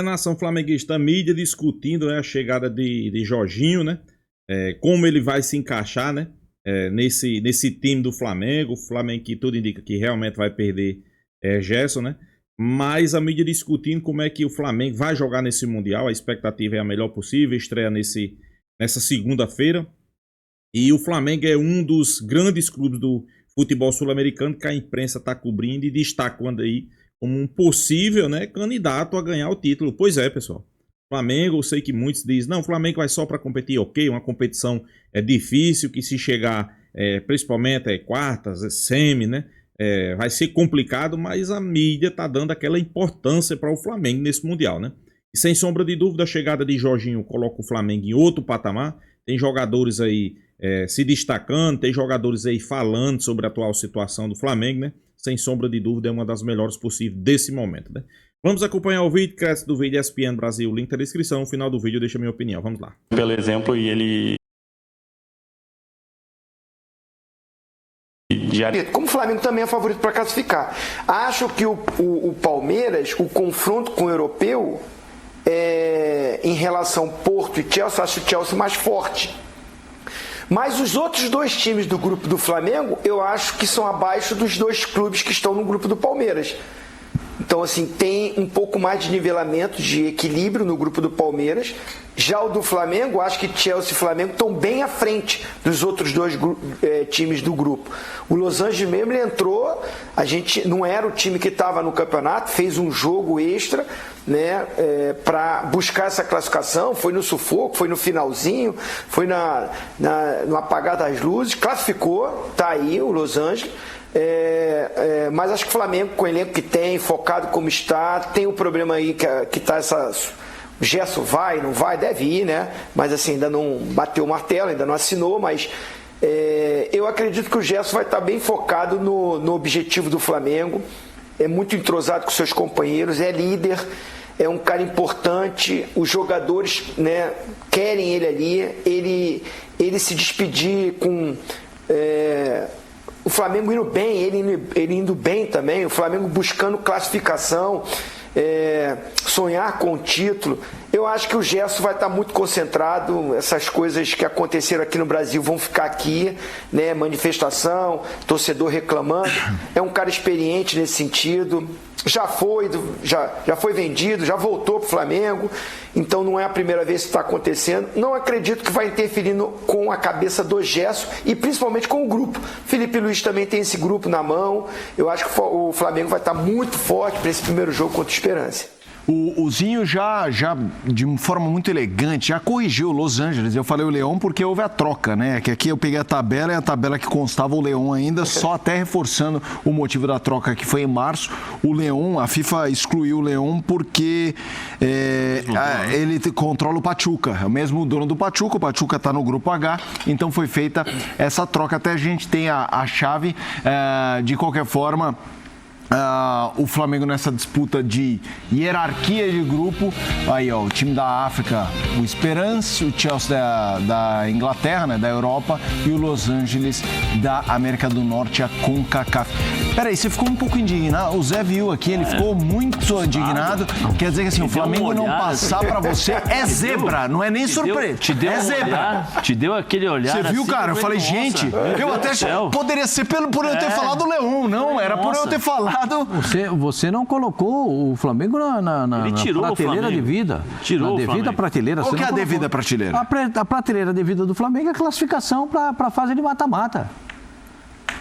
Nação flamenguista, a mídia discutindo, né, a chegada de Jorginho, né? Como ele vai se encaixar, né? Nesse time do Flamengo. O Flamengo que tudo indica que realmente vai perder Gerson, né? Mas a mídia discutindo como é que o Flamengo vai jogar nesse Mundial. A expectativa é a melhor possível, estreia nessa segunda-feira. E o Flamengo é um dos grandes clubes do futebol sul-americano que a imprensa está cobrindo e destacando aí como um possível, né, candidato a ganhar o título. Pois é, pessoal. Flamengo, eu sei que muitos dizem, não, o Flamengo vai só para competir, ok, uma competição difícil, que se chegar principalmente quartas, semi, né, vai ser complicado, mas a mídia tá dando aquela importância para o Flamengo nesse Mundial, né. E sem sombra de dúvida, a chegada de Jorginho coloca o Flamengo em outro patamar. Tem jogadores aí se destacando, tem jogadores aí falando sobre a atual situação do Flamengo, né? Sem sombra de dúvida, é uma das melhores possíveis desse momento, né? Vamos acompanhar o vídeo, crédito do vídeo ESPN Brasil, link na descrição, no final do vídeo deixa a minha opinião, vamos lá. Pelo exemplo, e ele... Como o Flamengo também é favorito para classificar. Acho que o Palmeiras, o confronto com o europeu, em relação Porto e Chelsea, acho o Chelsea mais forte. Mas os outros dois times do grupo do Flamengo, eu acho que são abaixo dos dois clubes que estão no grupo do Palmeiras. Então, assim, tem um pouco mais de nivelamento, de equilíbrio no grupo do Palmeiras. Já o do Flamengo, acho que Chelsea e Flamengo estão bem à frente dos outros dois times do grupo. O Los Angeles mesmo, ele entrou, a gente não era o time que estava no campeonato, fez um jogo extra, né, para buscar essa classificação, foi no sufoco, foi no finalzinho, foi no apagar das luzes, classificou, tá aí o Los Angeles. Mas acho que o Flamengo, com o elenco que tem, focado como está, tem o problema aí que está essa... O Gerson vai, não vai, deve ir, né? Mas assim, ainda não bateu o martelo, ainda não assinou, mas eu acredito que o Gerson vai estar bem focado no objetivo do Flamengo. É muito entrosado com seus companheiros, é líder, é um cara importante, os jogadores, né, querem ele ali, ele se despedir com... o Flamengo indo bem, ele indo bem também, o Flamengo buscando classificação, sonhar com o título. Eu acho que o Gerson vai estar muito concentrado, essas coisas que aconteceram aqui no Brasil vão ficar aqui, né? Manifestação, torcedor reclamando. É um cara experiente nesse sentido, já foi vendido, já voltou para o Flamengo, então não é a primeira vez que está acontecendo. Não acredito que vai interferir com a cabeça do Gerson e principalmente com o grupo. Felipe Luiz também tem esse grupo na mão. Eu acho que o Flamengo vai estar muito forte para esse primeiro jogo contra o Esperance. O Zinho já, de uma forma muito elegante, já corrigiu o Los Angeles. Eu falei o Leão porque houve a troca, né? Que aqui eu peguei a tabela e a tabela que constava o Leão ainda, só até reforçando o motivo da troca que foi em março. O Leão, a FIFA excluiu o Leão porque ele controla o Pachuca. É o mesmo dono do Pachuca, o Pachuca está no grupo H, então foi feita essa troca. Até a gente tem a chave, de qualquer forma... o Flamengo nessa disputa de hierarquia de grupo, aí ó, o time da África, o Esperance, o Chelsea da Inglaterra, né, da Europa, e o Los Angeles da América do Norte, a CONCACAF. Peraí, você ficou um pouco indignado, o Zé viu aqui, ele ficou muito indignado, quer dizer que assim, o Flamengo não passar pra você é zebra, não é nem surpresa, é zebra. Te deu aquele olhar. Você viu, cara? Eu falei, gente, eu até poderia ser por eu ter falado Leão, não, era por eu ter falado. Você não colocou o Flamengo na prateleira devida. Tirou na devida prateleira. Qual que é a devida prateleira? A prateleira devida do Flamengo é a classificação para a fase de mata-mata.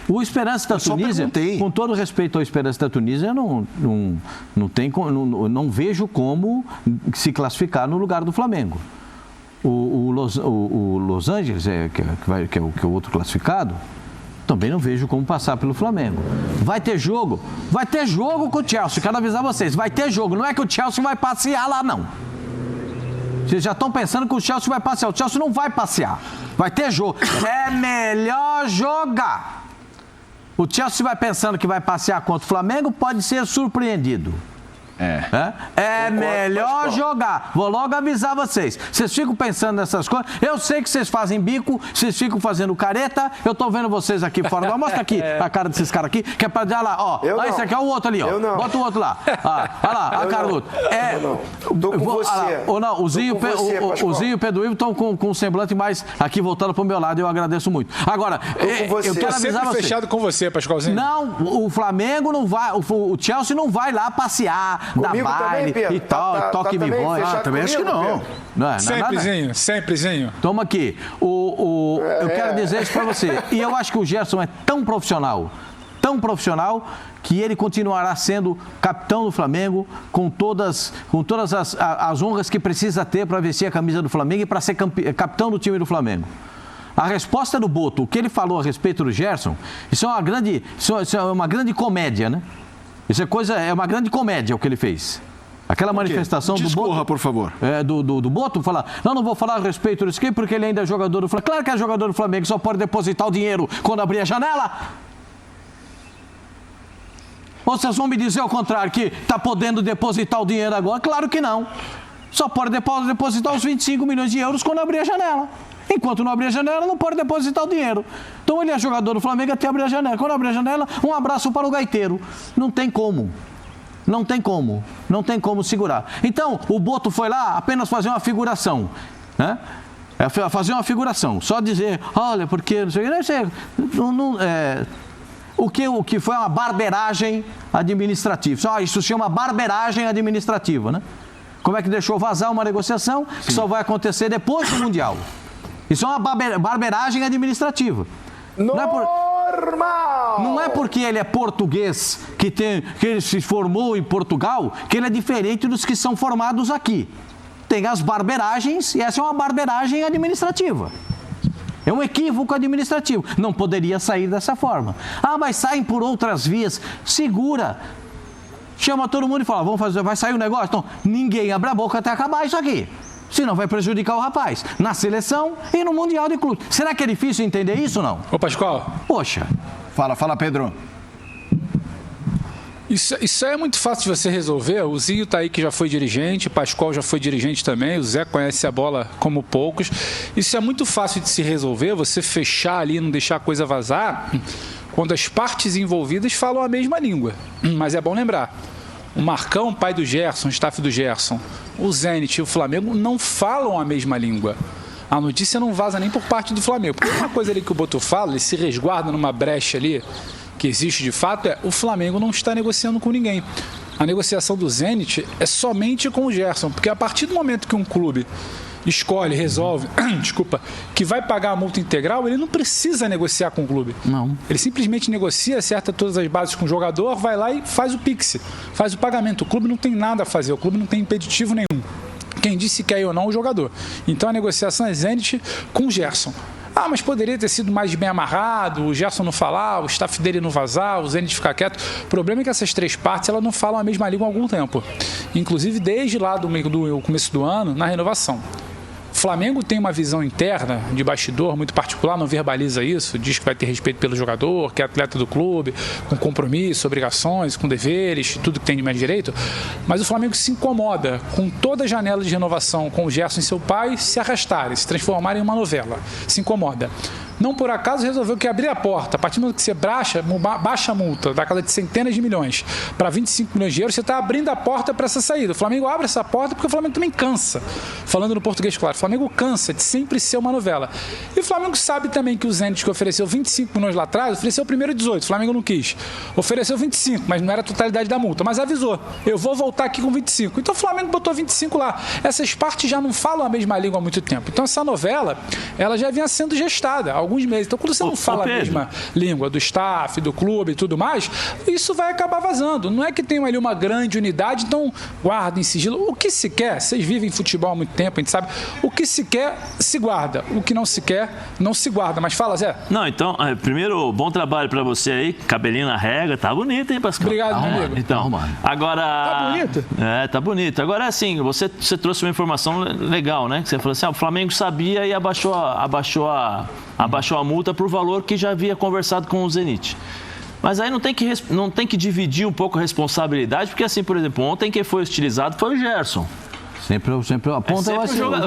O Esperance da Tunísia, com todo respeito ao Esperance da Tunísia, não vejo como se classificar no lugar do Flamengo. O Los Angeles, que é o outro classificado, também não vejo como passar pelo Flamengo. Vai ter jogo? Vai ter jogo com o Chelsea. Quero avisar vocês, vai ter jogo. Não é que o Chelsea vai passear lá, não. Vocês já estão pensando que o Chelsea vai passear. O Chelsea não vai passear. Vai ter jogo. É melhor jogar. O Chelsea vai pensando que vai passear contra o Flamengo, pode ser surpreendido. É melhor jogar. Vou logo avisar vocês. Vocês ficam pensando nessas coisas. Eu sei que vocês fazem bico, vocês ficam fazendo careta. Eu tô vendo vocês aqui fora. Mostra aqui a cara desses caras aqui, que é pra dizer lá, ó. Olha esse aqui, ó, o outro ali, ó. Bota o outro lá. Olha lá, a cara do outro. Tô com você. Ou não, o Zinho e o Pedro Ivo estão com um semblante mais aqui voltando pro meu lado. Eu agradeço muito. Agora, eu quero avisar vocês. Fechado com você, Pascoalzinho. Não, o Flamengo não vai, o Chelsea não vai lá passear, dar baile e tal, toque me voz. Também acho que não. Semprezinho. Toma aqui. Eu quero dizer isso pra você. E eu acho que o Gerson é tão profissional, que ele continuará sendo capitão do Flamengo com todas as honras que precisa ter para vestir a camisa do Flamengo e para ser capitão do time do Flamengo. A resposta do Boto, o que ele falou a respeito do Gerson, isso é uma grande comédia, né? É uma grande comédia o que ele fez. Aquela manifestação do Boto, por favor. Do Boto, falar, não vou falar a respeito disso aqui porque ele ainda é jogador do Flamengo. Claro que é jogador do Flamengo, só pode depositar o dinheiro quando abrir a janela. Ou vocês vão me dizer ao contrário, que está podendo depositar o dinheiro agora? Claro que não. Só pode depositar os 25 milhões de euros quando abrir a janela. Enquanto não abrir a janela, não pode depositar o dinheiro. Então ele é jogador do Flamengo até abrir a janela. Quando abrir a janela, um abraço para o gaiteiro. Não tem como. Não tem como segurar. Então, o Boto foi lá apenas fazer uma figuração, né? Fazer uma figuração. Só dizer, olha, porque não sei o que. O que foi uma barbeiragem administrativa. Isso se chama barbeiragem administrativa, né? Como é que deixou vazar uma negociação que só vai acontecer depois do Mundial? Isso é uma barbeiragem administrativa. Normal! Não é porque ele é português, que ele se formou em Portugal, que ele é diferente dos que são formados aqui. Tem as barbeiragens e essa é uma barbeiragem administrativa. É um equívoco administrativo. Não poderia sair dessa forma. Mas saem por outras vias. Segura. Chama todo mundo e fala, vai sair o negócio? Então, ninguém abre a boca até acabar isso aqui. Senão vai prejudicar o rapaz. Na seleção e no Mundial de Clubes. Será que é difícil entender isso ou não? Ô, Pascoal. Poxa. Fala, Pedro. Isso é muito fácil de você resolver. O Zinho tá aí que já foi dirigente, o Pascoal já foi dirigente também, o Zé conhece a bola como poucos. Isso é muito fácil de se resolver, você fechar ali, não deixar a coisa vazar, quando as partes envolvidas falam a mesma língua. Mas é bom lembrar, o Marcão, pai do Gerson, staff do Gerson, o Zenit e o Flamengo não falam a mesma língua. A notícia não vaza nem por parte do Flamengo. Porque uma coisa ali que o Boto fala, ele se resguarda numa brecha ali, que existe de fato, o Flamengo não está negociando com ninguém. A negociação do Zenit é somente com o Gerson, porque a partir do momento que um clube escolhe, resolve, que vai pagar a multa integral, ele não precisa negociar com o clube. Não. Ele simplesmente negocia, acerta todas as bases com o jogador, vai lá e faz o Pix, faz o pagamento. O clube não tem nada a fazer, o clube não tem impeditivo nenhum. Quem disse que quer ou não, o jogador. Então a negociação é Zenit com o Gerson. Mas poderia ter sido mais bem amarrado, o Gerson não falar, o staff dele não vazar, o Zenit ficar quieto. O problema é que essas três partes elas não falam a mesma língua há algum tempo. Inclusive desde lá do começo do ano, na renovação. O Flamengo tem uma visão interna de bastidor muito particular, não verbaliza isso, diz que vai ter respeito pelo jogador, que é atleta do clube, com compromisso, obrigações, com deveres, tudo que tem de mais direito. Mas o Flamengo se incomoda com toda a janela de renovação com o Gerson e seu pai se arrastarem, se transformarem em uma novela. Se incomoda. Não por acaso resolveu que abrir a porta, a partir do momento que você baixa a multa da casa de centenas de milhões para 25 milhões de euros, você está abrindo a porta para essa saída. O Flamengo abre essa porta porque o Flamengo também cansa. Falando no português claro, o Flamengo cansa de sempre ser uma novela. E o Flamengo sabe também que o Zenit, que ofereceu 25 milhões lá atrás, ofereceu primeiro 18, o Flamengo não quis. Ofereceu 25, mas não era a totalidade da multa, mas avisou, eu vou voltar aqui com 25. Então o Flamengo botou 25 lá. Essas partes já não falam a mesma língua há muito tempo. Então essa novela, ela já vinha sendo gestada há alguns meses. Então, quando você não fala a mesma língua do staff, do clube e tudo mais, isso vai acabar vazando. Não é que tem ali uma grande unidade, então guarda em sigilo. O que se quer, vocês vivem futebol há muito tempo, a gente sabe, o que se quer, se guarda. O que não se quer, não se guarda. Mas fala, Zé. Não, então, primeiro, bom trabalho pra você aí, cabelinho na régua, tá bonito, hein, Pascoal? Obrigado, meu amigo. Então, agora... Tá bonito? Tá bonito. Agora, assim, você trouxe uma informação legal, né? Que você falou assim, o Flamengo sabia e abaixou a multa por valor que já havia conversado com o Zenit. Mas aí não tem que dividir um pouco a responsabilidade, porque assim, por exemplo, ontem quem foi hostilizado foi o Gerson. Sempre aponta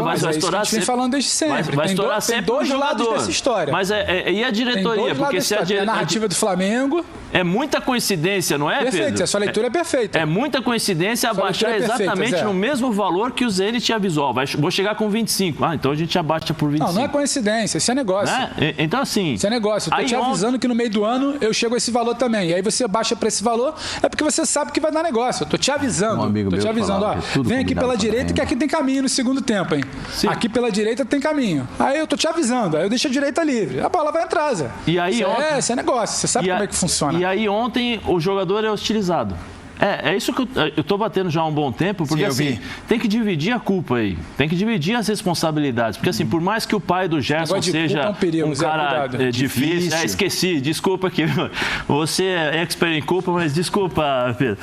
vai estourar sempre. Falando desde sempre. Vai estourar sempre tem dois lados dessa história. Mas e a diretoria? Porque se a narrativa do Flamengo... É muita coincidência, não é, perfeito, Pedro? A sua leitura é perfeita. É muita coincidência abaixar exatamente no mesmo valor que o Zenit avisou. Vou chegar com 25. Ah, então a gente abaixa por 25. Não é coincidência, isso é negócio. Então, assim... Isso é negócio. Eu tô te avisando que no meio do ano eu chego a esse valor também. E aí você baixa para esse valor, é porque você sabe que vai dar negócio. Eu tô te avisando. Tô te avisando, vem aqui pela direita que aqui tem caminho no segundo tempo, hein? Sim. Aqui pela direita tem caminho. Aí eu tô te avisando, aí eu deixo a direita livre. A bola vai entrar, Zé. E aí, isso é negócio. Você sabe como é que funciona. E aí ontem o jogador é hostilizado. É isso que eu tô batendo já há um bom tempo, porque assim, tem que dividir a culpa aí, tem que dividir as responsabilidades, porque assim, por mais que o pai do Gerson seja um cara difícil, esqueci, desculpa que você é expert em culpa, mas desculpa, Pedro.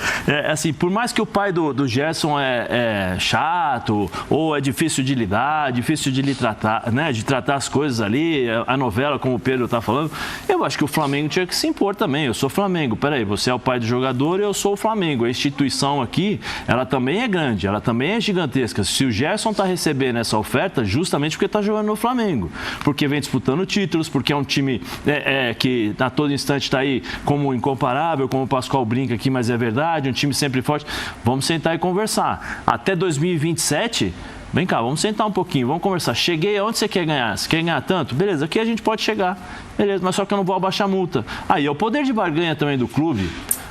Assim, por mais que o pai do Gerson é chato, ou é difícil de lidar, difícil de lhe tratar, né, de tratar as coisas ali, a novela, como o Pedro tá falando, eu acho que o Flamengo tinha que se impor também. Eu sou Flamengo, peraí, você é o pai do jogador e eu sou o Flamengo. A instituição aqui, ela também é grande, ela também é gigantesca. Se o Gerson está recebendo essa oferta, justamente porque está jogando no Flamengo, porque vem disputando títulos, porque é um time que a todo instante está aí como incomparável, como o Pascoal brinca aqui, mas é verdade, um time sempre forte. Vamos sentar e conversar. Até 2027... Vem cá, vamos sentar um pouquinho, vamos conversar. Cheguei aonde você quer ganhar? Você quer ganhar tanto? Beleza, aqui a gente pode chegar. Beleza, mas só que eu não vou abaixar a multa. Aí é o poder de barganha também do clube.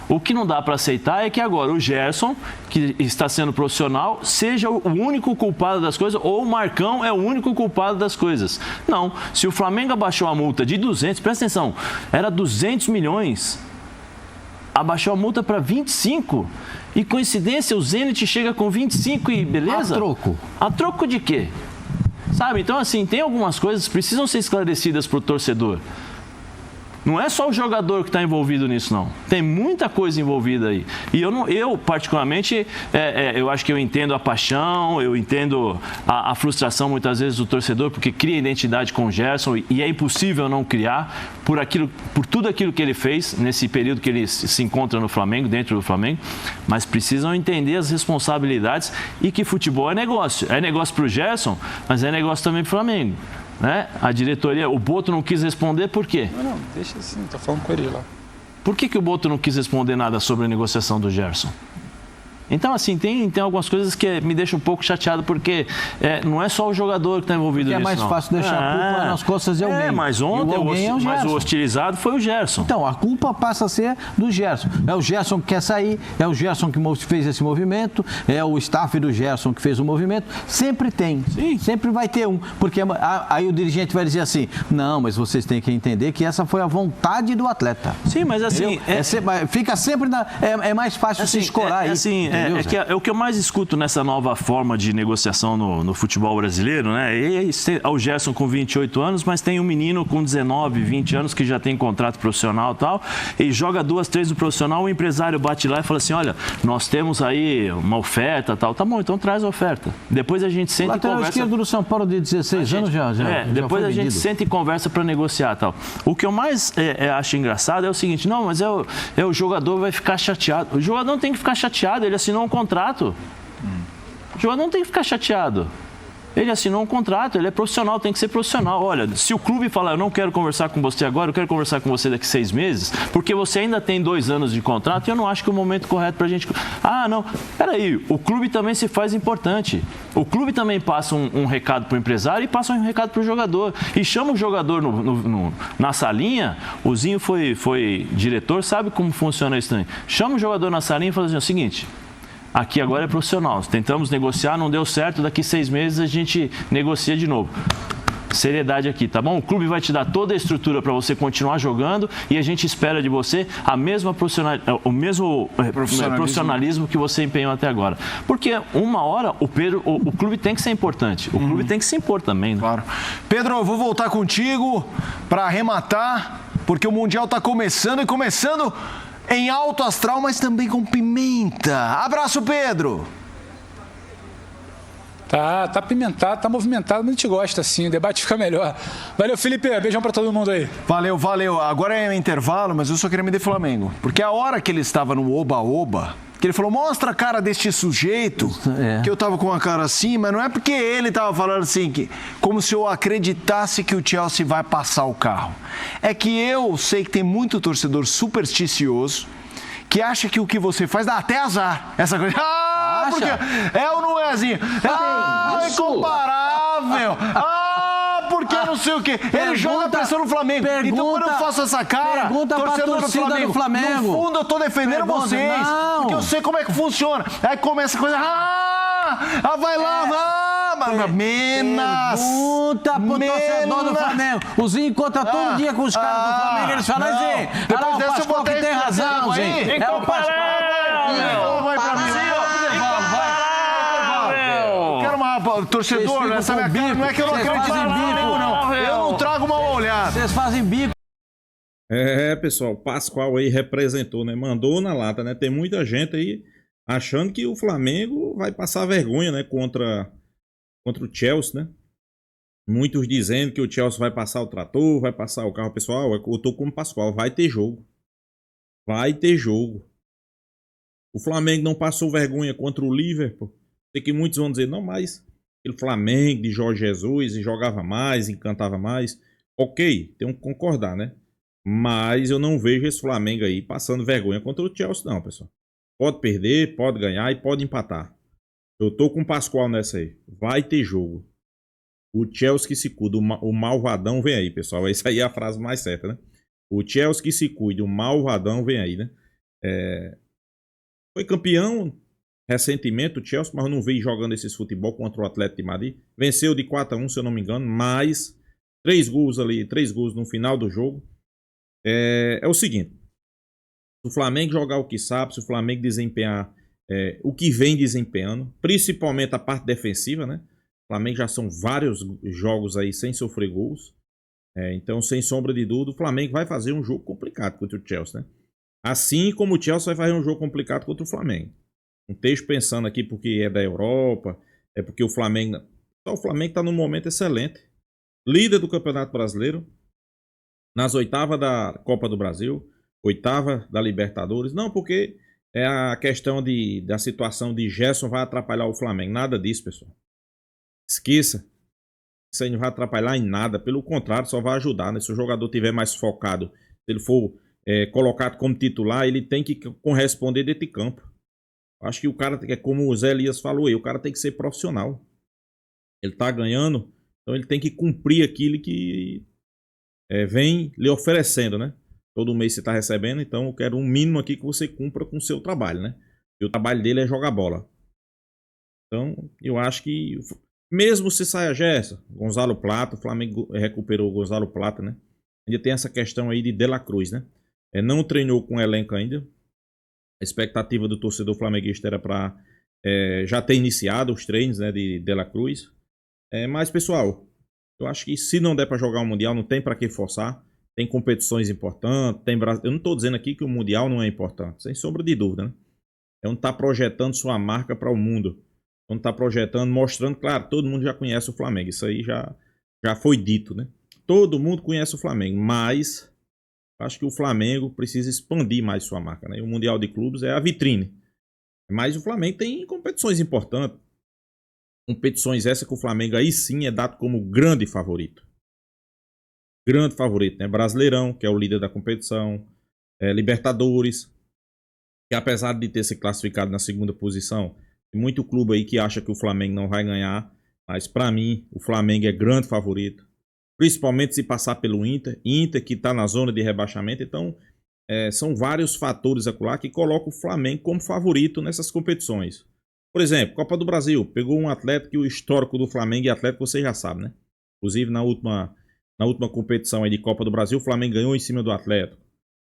O que não dá para aceitar é que agora o Gerson, que está sendo profissional, seja o único culpado das coisas, ou o Marcão é o único culpado das coisas. Não, se o Flamengo abaixou a multa de 200, presta atenção, era 200 milhões, abaixou a multa para 25, e coincidência, o Zenit chega com 25 e beleza? A troco. A troco de quê? Sabe, então assim, tem algumas coisas que precisam ser esclarecidas para o torcedor. Não é só o jogador que está envolvido nisso, não. Tem muita coisa envolvida aí. E eu particularmente, eu acho que eu entendo a paixão, eu entendo a frustração muitas vezes do torcedor, porque cria identidade com o Gerson e é impossível não criar por tudo aquilo que ele fez nesse período que ele se encontra no Flamengo, dentro do Flamengo, mas precisam entender as responsabilidades e que futebol é negócio. É negócio para o Gerson, mas é negócio também para o Flamengo. Né? A diretoria, o Boto não quis responder, por quê? Não, deixa assim, tô falando com ele lá. Por que o Boto não quis responder nada sobre a negociação do Gerson? Então, assim, tem algumas coisas que me deixam um pouco chateado, porque não é só o jogador que está envolvido nisso, é mais fácil deixar a culpa nas costas de alguém. Mas ontem o hostilizado foi o Gerson. Então, a culpa passa a ser do Gerson. É o Gerson que quer sair, é o Gerson que fez esse movimento, é o staff do Gerson que fez o movimento. Sempre tem. Sim. Sempre vai ter um. Porque aí o dirigente vai dizer assim, não, mas vocês têm que entender que essa foi a vontade do atleta. Sim, mas assim... fica sempre é mais fácil assim, se escorar aí. Assim, é o que eu mais escuto nessa nova forma de negociação no futebol brasileiro, né? O Gerson com 28 anos, mas tem um menino com 19, 20 anos que já tem contrato profissional e tal, e joga 2, 3 no profissional, o empresário bate lá e fala assim, olha, nós temos aí uma oferta tal, tá bom, então traz a oferta. Depois a gente senta e conversa. O lateral esquerdo do São Paulo de 16 anos já depois já a gente senta e conversa para negociar tal. O que eu mais acho engraçado é o seguinte, não, mas o jogador vai ficar chateado. O jogador não tem que ficar chateado, ele assinou um contrato. O jogador não tem que ficar chateado. Ele assinou um contrato, ele é profissional, tem que ser profissional. Olha, se o clube falar, eu não quero conversar com você agora, eu quero conversar com você daqui 6 meses, porque você ainda tem 2 anos de contrato, eu não acho que é o momento correto pra gente... Ah, não, peraí, o clube também se faz importante. O clube também passa um recado pro empresário e passa um recado pro jogador. E chama o jogador na salinha, o Zinho foi diretor, sabe como funciona isso também. Chama o jogador na salinha e fala assim, o seguinte... Aqui agora é profissional. Tentamos negociar, não deu certo. Daqui 6 meses a gente negocia de novo. Seriedade aqui, tá bom? O clube vai te dar toda a estrutura para você continuar jogando e a gente espera de você o mesmo profissionalismo que você empenhou até agora. Porque uma hora o clube tem que ser importante. O clube tem que se impor também. Né? Claro. Pedro, eu vou voltar contigo para arrematar, porque o Mundial está começando em alto astral, mas também com pimenta. Abraço, Pedro! Tá apimentado, tá movimentado, mas a gente gosta assim, o debate fica melhor. Valeu, Felipe, beijão pra todo mundo aí. Valeu. Agora é intervalo, mas eu só queria me de Flamengo. Porque a hora que ele estava no oba-oba, que ele falou, mostra a cara deste sujeito, que eu tava com a cara assim, mas não é porque ele tava falando assim, como se eu acreditasse que o Chelsea vai passar o carro. É que eu sei que tem muito torcedor supersticioso que acha que o que você faz dá até azar. Essa coisa. Porque é ou não é assim? É incomparável. Porque não sei o quê. Ele joga a pressão no Flamengo. Então, quando eu faço essa cara, torcedor do Flamengo, no fundo eu tô defendendo vocês. Não. Porque eu sei como é que funciona. Aí começa a coisa. Vai lá, Menas. Pergunta pro torcedor do Flamengo. O Zinho encontra todo dia com os caras do Flamengo. Eles falam assim: o Pascoal que tem razão, Zinho. É o Pascoal. Vai pra mim. Torcedor, essa minha cara não é que eu não acredito em bico, não. Eu não trago uma olhada. Vocês fazem bico. Pessoal, o Pascoal aí representou, né? Mandou na lata, né? Tem muita gente aí achando que o Flamengo vai passar vergonha, né? Contra o Chelsea, né? Muitos dizendo que o Chelsea vai passar o trator, vai passar o carro. Pessoal, eu tô como o Pascoal, vai ter jogo. Vai ter jogo. O Flamengo não passou vergonha contra o Liverpool. Sei que muitos vão dizer, não, mas aquele Flamengo de Jorge Jesus e jogava mais, encantava mais. Ok, tenho que concordar, né? Mas eu não vejo esse Flamengo aí passando vergonha contra o Chelsea, não, pessoal. Pode perder, pode ganhar e pode empatar. Eu tô com o Pascoal nessa aí. Vai ter jogo. O Chelsea que se cuida, o malvadão vem aí, pessoal. Essa aí é a frase mais certa, né? O Chelsea que se cuida, o malvadão vem aí, né? Foi campeão recentemente o Chelsea, mas eu não vi jogando esses futebol contra o Atlético de Madrid. Venceu de 4-1, se eu não me engano, mas 3 gols no final do jogo. É o seguinte, se o Flamengo jogar o que sabe, se o Flamengo desempenhar o que vem desempenhando, principalmente a parte defensiva, né? O Flamengo já são vários jogos aí sem sofrer gols. Então, sem sombra de dúvida, o Flamengo vai fazer um jogo complicado contra o Chelsea, né? Assim como o Chelsea vai fazer um jogo complicado contra o Flamengo. Não esteja pensando aqui porque é da Europa, é porque o Flamengo está num momento excelente. Líder do Campeonato Brasileiro, nas oitavas da Copa do Brasil, oitava da Libertadores. Não, porque é a questão da situação de Gerson vai atrapalhar o Flamengo. Nada disso, pessoal. Esqueça. Isso aí não vai atrapalhar em nada. Pelo contrário, só vai ajudar, né? Se o jogador estiver mais focado, se ele for colocado como titular, ele tem que corresponder dentro de campo. Acho que o cara, como o Zé Elias falou aí, o cara tem que ser profissional. Ele tá ganhando, então ele tem que cumprir aquilo que vem lhe oferecendo, né? Todo mês você tá recebendo, então eu quero um mínimo aqui que você cumpra com o seu trabalho, né? E o trabalho dele é jogar bola. Então, eu acho que, mesmo se saia Gerson, Gonzalo Plata, o Flamengo recuperou o Gonzalo Plata, né? Ainda tem essa questão aí de La Cruz, né? Não treinou com o elenco ainda. A expectativa do torcedor flamenguista era para já ter iniciado os treinos, né, de La Cruz. Mas, pessoal, eu acho que se não der para jogar o Mundial, não tem para que forçar. Tem competições importantes. Eu não estou dizendo aqui que o Mundial não é importante, sem sombra de dúvida, né? É onde está projetando sua marca para o mundo. Onde está projetando, mostrando, claro, todo mundo já conhece o Flamengo. Isso aí já foi dito, né? Todo mundo conhece o Flamengo, mas acho que o Flamengo precisa expandir mais sua marca, né? O Mundial de Clubes é a vitrine. Mas o Flamengo tem competições importantes. Competições essas que o Flamengo aí sim é dado como grande favorito. Grande favorito, né? Brasileirão, que é o líder da competição. Libertadores, que apesar de ter se classificado na segunda posição, tem muito clube aí que acha que o Flamengo não vai ganhar. Mas para mim, o Flamengo é grande favorito. Principalmente se passar pelo Inter. Inter que está na zona de rebaixamento. Então, são vários fatores acolá que colocam o Flamengo como favorito nessas competições. Por exemplo, Copa do Brasil. Pegou um Atlético que o histórico do Flamengo e Atlético você já sabe, né? Inclusive na última competição aí de Copa do Brasil, o Flamengo ganhou em cima do Atlético.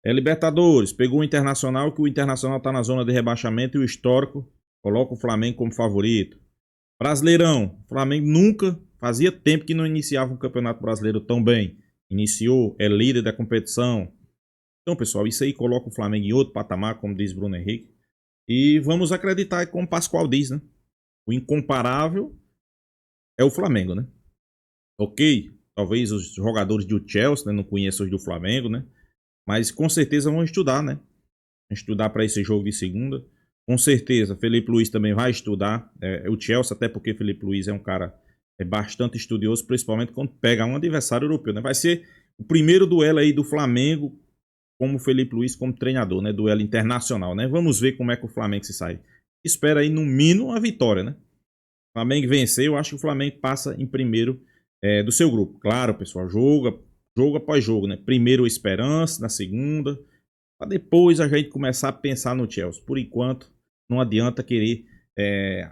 Libertadores. Pegou o Internacional, que o Internacional está na zona de rebaixamento e o histórico coloca o Flamengo como favorito. Brasileirão. O Flamengo nunca... Fazia tempo que não iniciava um campeonato brasileiro tão bem. Iniciou, é líder da competição. Então, pessoal, isso aí coloca o Flamengo em outro patamar, como diz Bruno Henrique. E vamos acreditar, como o Pascoal diz, né? O incomparável é o Flamengo, né? Ok, talvez os jogadores do Chelsea, né, não conheçam os do Flamengo, né? Mas com certeza vão estudar, né? Estudar para esse jogo de segunda. Com certeza, Felipe Luiz também vai estudar o Chelsea, até porque Felipe Luiz é um cara bastante estudioso, principalmente quando pega um adversário europeu, né? Vai ser o primeiro duelo aí do Flamengo como Felipe Luiz como treinador, né? Duelo internacional, né? Vamos ver como é que o Flamengo se sai. Espera aí, no mínimo, uma vitória, né? O Flamengo vencer, eu acho que o Flamengo passa em primeiro do seu grupo. Claro, pessoal, jogo após jogo, né? Primeiro o Esperance, na segunda, para depois a gente começar a pensar no Chelsea. Por enquanto, não adianta querer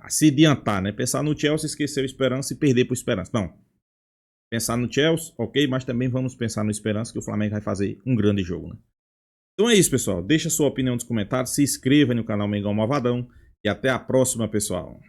se adiantar, né? Pensar no Chelsea, esquecer o Esperance e perder para o Esperance. Não. Pensar no Chelsea, ok, mas também vamos pensar no Esperance, que o Flamengo vai fazer um grande jogo, né? Então é isso, pessoal. Deixa sua opinião nos comentários, se inscreva no canal Mengão Malvadão e até a próxima, pessoal.